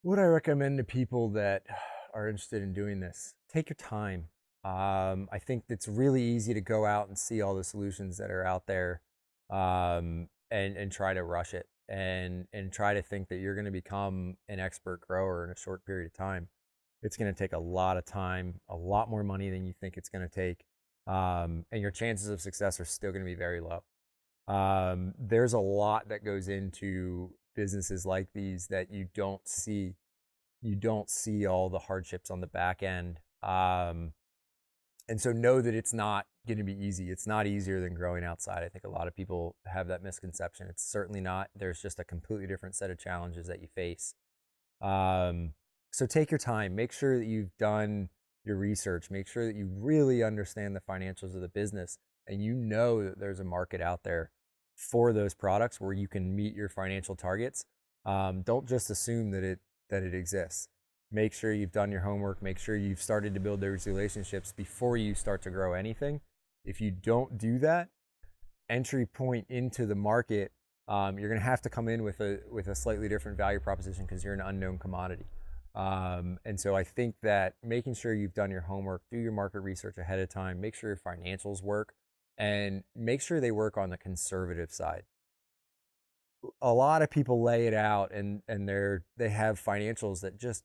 What I recommend to people that are interested in doing this, take your time. I think it's really easy to go out and see all the solutions that are out there, and try to rush it and try to think that you're going to become an expert grower in a short period of time. It's going to take a lot of time, a lot more money than you think it's going to take, and your chances of success are still going to be very low. There's a lot that goes into businesses like these that you don't see. You don't see all the hardships on the back end. And so know that it's not going to be easy. It's not easier than growing outside. I think a lot of people have that misconception. It's certainly not. There's just a completely different set of challenges that you face. Um, so take your time. Make sure that you've done your research. Make sure that you really understand the financials of the business and you know that there's a market out there for those products where you can meet your financial targets. Don't just assume that it exists. Make sure you've done your homework. Make sure you've started to build those relationships before you start to grow anything. If you don't do that, entry point into the market, you're going to have to come in with a slightly different value proposition because you're an unknown commodity. And so I think that making sure you've done your homework, do your market research ahead of time, make sure your financials work, and make sure they work on the conservative side. A lot of people lay it out and they have financials that just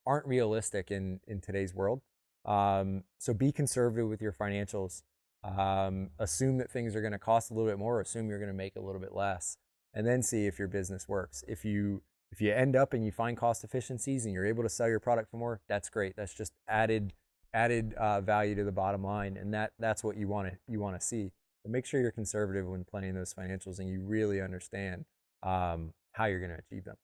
aren't realistic in today's world. So be conservative with your financials. Assume that things are going to cost a little bit more. Assume you're going to make a little bit less, and then see if your business works. If you end up and you find cost efficiencies and you're able to sell your product for more, that's great. That's just added value to the bottom line, and that's what you want to see. But make sure you're conservative when planning those financials and you really understand how you're going to achieve them.